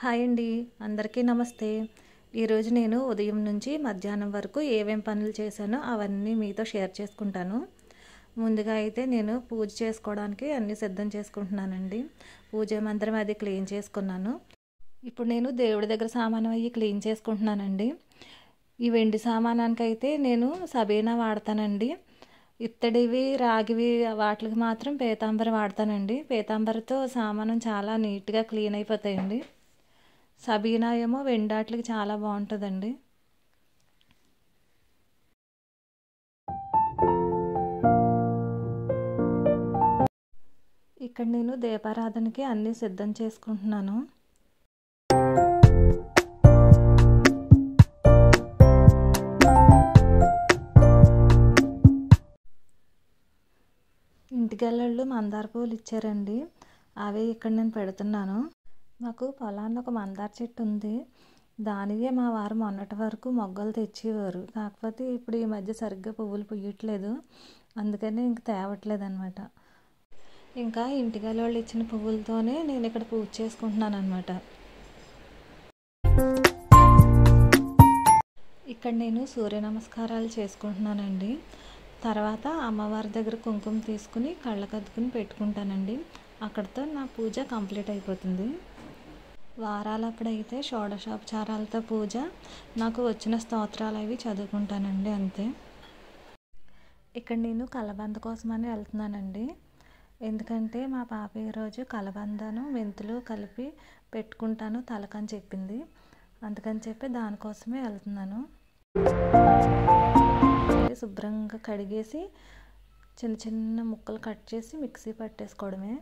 Hi అండి, అందరికీ నమస్తే. ఈరోజు నేను ఉదయం నుంచి మధ్యాహ్నం వరకు ఏమేం పనులు చేశానో అవన్నీ మీతో షేర్ చేసుకుంటాను. ముందుగా అయితే నేను పూజ చేసుకోవడానికి అన్నీ సిద్ధం చేసుకుంటున్నానండి. పూజ మందిరం అది క్లీన్ చేసుకున్నాను. ఇప్పుడు నేను దేవుడి దగ్గర సామాను అవి క్లీన్ చేసుకుంటున్నానండి. ఈ వెండి సామానానికి అయితే నేను సబీనా వాడతానండి. ఇత్తడివి రాగివి వాటికి మాత్రం పీతాంబరి వాడతానండి. పీతాంబరితో సామానం చాలా నీట్గా క్లీన్ అయిపోతాయండి. సబీనా ఏమో వెండాట్లకి చాలా బాగుంటుందండి. ఇక్కడ నేను దీపారాధనకి అన్నీ సిద్ధం చేసుకుంటున్నాను. ఇంటికెళ్ళళ్ళు మందార పూలు ఇచ్చారండి. అవి ఇక్కడ నేను పెడుతున్నాను. మాకు పొలాన్ని ఒక మందార చెట్టు ఉంది. దానివే మా వారు మొన్నటి వరకు మొగ్గలు తెచ్చేవారు. కాకపోతే ఇప్పుడు ఈ మధ్య సరిగ్గా పువ్వులు పుయ్యట్లేదు, అందుకని ఇంక తేవట్లేదు అనమాట. ఇంకా ఇంటికెళ్ళళ్ళు ఇచ్చిన పువ్వులతోనే నేను ఇక్కడ పూజ చేసుకుంటున్నాను అనమాట. ఇక్కడ నేను సూర్య నమస్కారాలు చేసుకుంటున్నానండి. తర్వాత అమ్మవారి దగ్గర కుంకుమ తీసుకుని కళ్ళకద్దుకుని పెట్టుకుంటానండి. అక్కడితో నా పూజ కంప్లీట్ అయిపోతుంది. వారాలప్పుడైతే షోడశోపచారాలతో పూజ, నాకు వచ్చిన స్తోత్రాలు అవి చదువుకుంటానండి, అంతే. ఇక్కడ నేను కలబంద కోసమని వెళ్తున్నానండి. ఎందుకంటే మా పాప ఈరోజు కలబందను మెంతులు కలిపి పెట్టుకుంటాను తలకని చెప్పింది. అందుకని చెప్పి దానికోసమే వెళ్తున్నాను. శుభ్రంగా కడిగేసి చిన్న చిన్న ముక్కలు కట్ చేసి మిక్సీ పట్టేసుకోవడమే.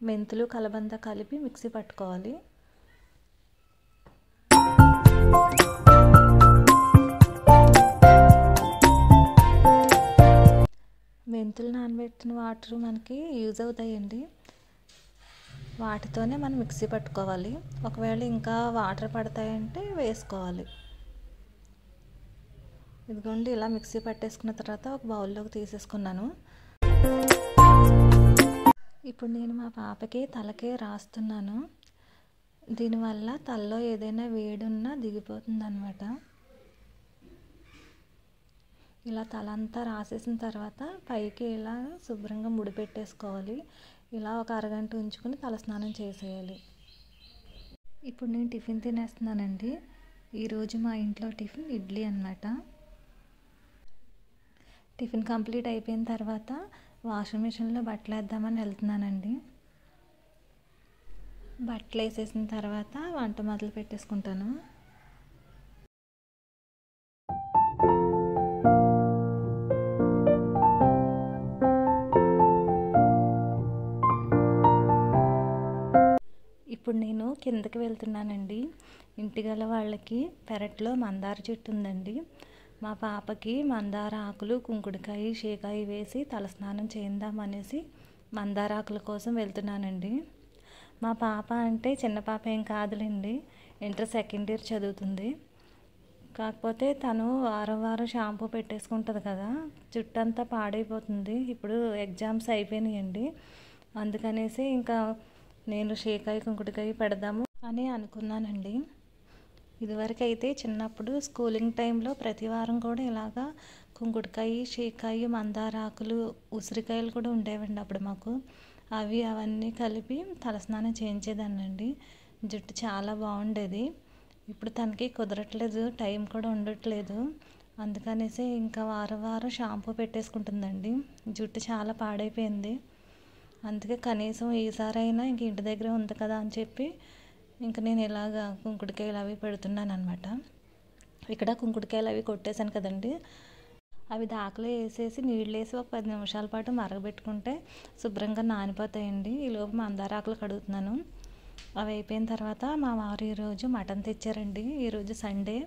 మెంతులు కలబంద కలిపి మిక్సీ పట్టుకోవాలి. మెంతులు నానబెట్టిన వాటర్ మనకి యూజ్ అవుతాయండి. వాటితోనే మనం మిక్సీ పట్టుకోవాలి. ఒకవేళ ఇంకా వాటర్ పడతాయంటే వేసుకోవాలి. ఇదిగోండి, ఇలా మిక్సీ పట్టేసుకున్న తర్వాత ఒక బౌల్లోకి తీసేసుకున్నాను. ఇప్పుడు నేను మా పాపకి తలకే రాస్తున్నాను. దీనివల్ల తలలో ఏదైనా వేడున్నా దిగిపోతుంది అనమాట. ఇలా తలంతా రాసేసిన తర్వాత పైకి ఇలా శుభ్రంగా ముడి పెట్టేసుకోవాలి. ఇలా ఒక అరగంట ఉంచుకొని తలస్నానం చేసేయాలి. ఇప్పుడు నేను టిఫిన్ తినేస్తున్నానండి. ఈరోజు మా ఇంట్లో టిఫిన్ ఇడ్లీ అన్నమాట. టిఫిన్ కంప్లీట్ అయిపోయిన తర్వాత వాషింగ్ మిషన్లో బట్టలు వేద్దామని వెళ్తున్నానండి. బట్టలు వేసేసిన తర్వాత వంట మొదలు పెట్టేసుకుంటాను. ఇప్పుడు నేను కిందకి వెళ్తున్నానండి. ఇంటిగల వాళ్ళకి పెరట్లో మందార చెట్టు ఉందండి. మా పాపకి మందార ఆకులు, కుంకుడుకాయ, షేకాయ వేసి తలస్నానం చేద్దామనేసి మందార ఆకుల కోసం వెళ్తున్నానండి. మా పాప అంటే చిన్న పాప ఏం కాదులేండి, ఇంటర్ సెకండ్ ఇయర్ చదువుతుంది. కాకపోతే తను వారం వారం షాంపూ పెట్టేసుకుంటుంది కదా, జుట్టు అంతా పాడైపోతుంది. ఇప్పుడు ఎగ్జామ్స్ అయిపోయినాయండి, అందుకనేసి ఇంకా నేను షేకాయ, కుంకుడుకాయ పెడదాము అని అనుకున్నానండి. ఇదివరకు అయితే చిన్నప్పుడు స్కూలింగ్ టైంలో ప్రతి వారం కూడా ఇలాగా కుంకుడుకాయ, షేకాయ, మందార ఆకులు, ఉసిరికాయలు కూడా ఉండేవండి అప్పుడు మాకు. అవన్నీ కలిపి తలస్నానం చేయించేదాన్నండి. జుట్టు చాలా బాగుండేది. ఇప్పుడు తనకి కుదరట్లేదు, టైం కూడా ఉండట్లేదు. అందుకనేసి ఇంకా వారం వారం షాంపూ పెట్టేసుకుంటుందండి. జుట్టు చాలా పాడైపోయింది. అందుకే కనీసం ఈసారైనా ఇంక ఇంటి దగ్గర ఉంది కదా అని చెప్పి ఇంక నేను ఇలాగ కుంకుడుకాయలు అవి పెడుతున్నాను అనమాట. ఇక్కడ కుంకుడుకాయలు అవి కొట్టేశాను కదండి, అవి దాకలో వేసేసి నీళ్ళు వేసి ఒక 10 నిమిషాల పాటు మరగబెట్టుకుంటే శుభ్రంగా నానిపోతాయండి. ఈలోపు మందార ఆకులు కడుగుతున్నాను. అవి అయిపోయిన తర్వాత మా వారు ఈరోజు మటన్ తెచ్చారండి. ఈరోజు సండే,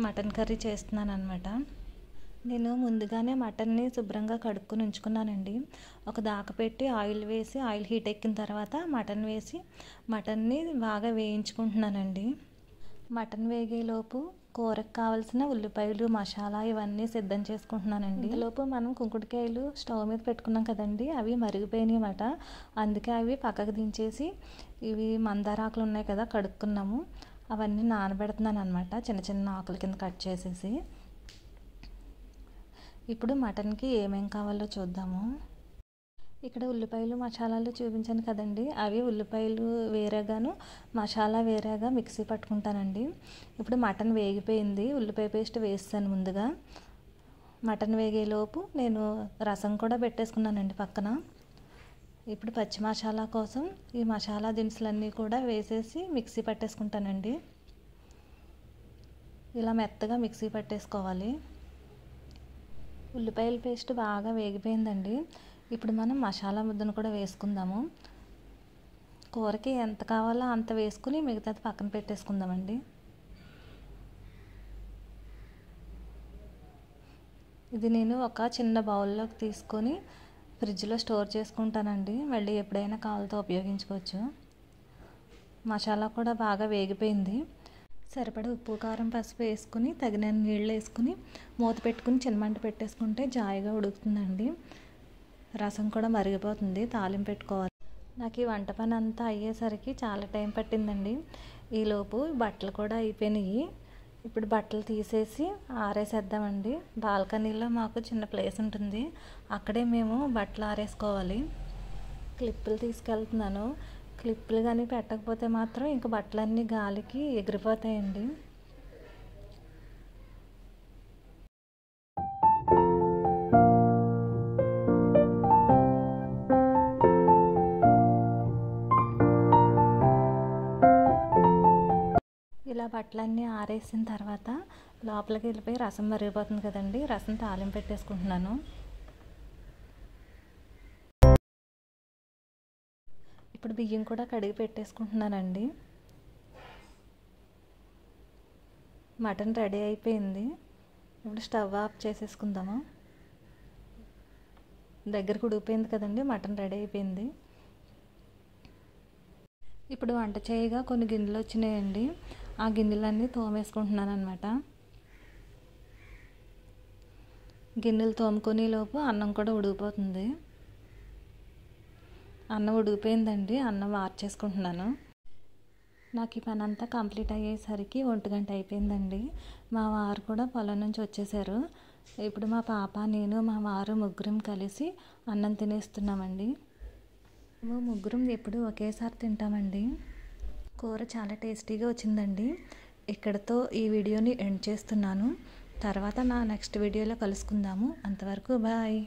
మటన్ కర్రీ చేస్తున్నాను అనమాట. నేను ముందుగానే మటన్ని శుభ్రంగా కడుక్కొని ఉంచుకున్నానండి. ఒక దాక పెట్టి ఆయిల్ వేసి, ఆయిల్ హీట్ ఎక్కిన తర్వాత మటన్ వేసి మటన్ని బాగా వేయించుకుంటున్నానండి. మటన్ వేగేలోపు కూరకు కావాల్సిన ఉల్లిపాయలు మసాలా ఇవన్నీ సిద్ధం చేసుకుంటున్నానండి. ఇంతలోపు మనం కుంకుడుకాయలు స్టవ్ మీద పెట్టుకున్నాం కదండి, అవి మరిగిపోయినాయి అన్నమాట. అందుకే అవి పక్కకు దించేసి ఇవి మందార ఆకులు ఉన్నాయి కదా కడుక్కున్నాము, అవన్నీ నానబెడుతున్నాను అనమాట, చిన్న చిన్న ఆకుల కింద కట్ చేసేసి. ఇప్పుడు మటన్కి ఏమేం కావాలో చూద్దాము. ఇక్కడ ఉల్లిపాయలు మసాలాలు చూపించాను కదండి, అవి ఉల్లిపాయలు వేరేగాను మసాలా వేరేగా మిక్సీ పట్టుకుంటానండి. ఇప్పుడు మటన్ వేగిపోయింది, ఉల్లిపాయ పేస్ట్ వేస్తాను ముందుగా. మటన్ వేగేలోపు నేను రసం కూడా పెట్టేసుకున్నానండి పక్కన. ఇప్పుడు పచ్చి మసాలా కోసం ఈ మసాలా దినుసులన్నీ కూడా వేసేసి మిక్సీ పట్టేసుకుంటానండి. ఇలా మెత్తగా మిక్సీ పట్టేసుకోవాలి. ఉల్లిపాయల పేస్ట్ బాగా వేగిపోయిందండి. ఇప్పుడు మనం మసాలా ముద్దను కూడా వేసుకుందాము. కూరకి ఎంత కావాలో అంత వేసుకుని మిగతాది పక్కన పెట్టేసుకుందామండి. ఇది నేను ఒక చిన్న బౌల్లోకి తీసుకొని ఫ్రిడ్జ్లో స్టోర్ చేసుకుంటానండి, మళ్ళీ ఎప్పుడైనా కావాలితో ఉపయోగించుకోవచ్చు. మసాలా కూడా బాగా వేగిపోయింది. సరిపడా ఉప్పు కారం పసుపు వేసుకుని తగినన్ని నీళ్ళు వేసుకుని మూత పెట్టుకుని చిన్నమంట పెట్టేసుకుంటే జాయిగా ఉడుకుతుందండి. రసం కూడా మరిగిపోతుంది, తాలింపు పెట్టుకోవాలి. నాకు ఈ వంట పని అంతా అయ్యేసరికి చాలా టైం పట్టిందండి. ఈలోపు బట్టలు కూడా అయిపోయినాయి. ఇప్పుడు బట్టలు తీసేసి ఆరేసేద్దామండి. బాల్కనీలో మాకు చిన్న ప్లేస్ ఉంటుంది, అక్కడే మేము బట్టలు ఆరేసుకోవాలి. క్లిప్పులు తీసుకెళ్తున్నాను, క్లిప్పులు కానీ పెట్టకపోతే మాత్రం ఇంక బట్టలన్నీ గాలికి ఎగిరిపోతాయండి. ఇలా బట్టలన్నీ ఆరేసిన తర్వాత లోపలికి వెళ్ళిపోయి రసం మరిగిపోతుంది కదండి, రసం తాలింపు పెట్టేసుకుంటున్నాను. ఇప్పుడు బియ్యం కూడా కడిగి పెట్టేసుకుంటున్నానండి. మటన్ రెడీ అయిపోయింది. ఇప్పుడు స్టవ్ ఆఫ్ చేసేసుకుందాము. దగ్గరకు ఉడికిపోయింది కదండి, మటన్ రెడీ అయిపోయింది. ఇప్పుడు వంట చేయగా కొన్ని గిన్నెలు వచ్చినాయండి, ఆ గిన్నెలన్నీ తోమేసుకుంటున్నాను అనమాట. గిన్నెలు తోముకునే లోపు అన్నం కూడా ఉడికిపోతుంది. అన్నం ఉడికిపోయిందండి, అన్నం వార్చేసుకుంటున్నాను. నాకు ఈ పని అంతా కంప్లీట్ అయ్యేసరికి 1 గంట అయిపోయిందండి. మా వారు కూడా పొలం నుంచి వచ్చేసారు. ఇప్పుడు మా పాప నేను మా వారు ముగ్గురం కలిసి అన్నం తినేస్తున్నామండి. మేము ముగ్గురం ఎప్పుడు ఒకేసారి తింటామండి. కూర చాలా టేస్టీగా వచ్చిందండి. ఇక్కడితో ఈ వీడియోని ఎండ్ చేస్తున్నాను. తర్వాత నా నెక్స్ట్ వీడియోలో కలుసుకుందాము. అంతవరకు బాయ్.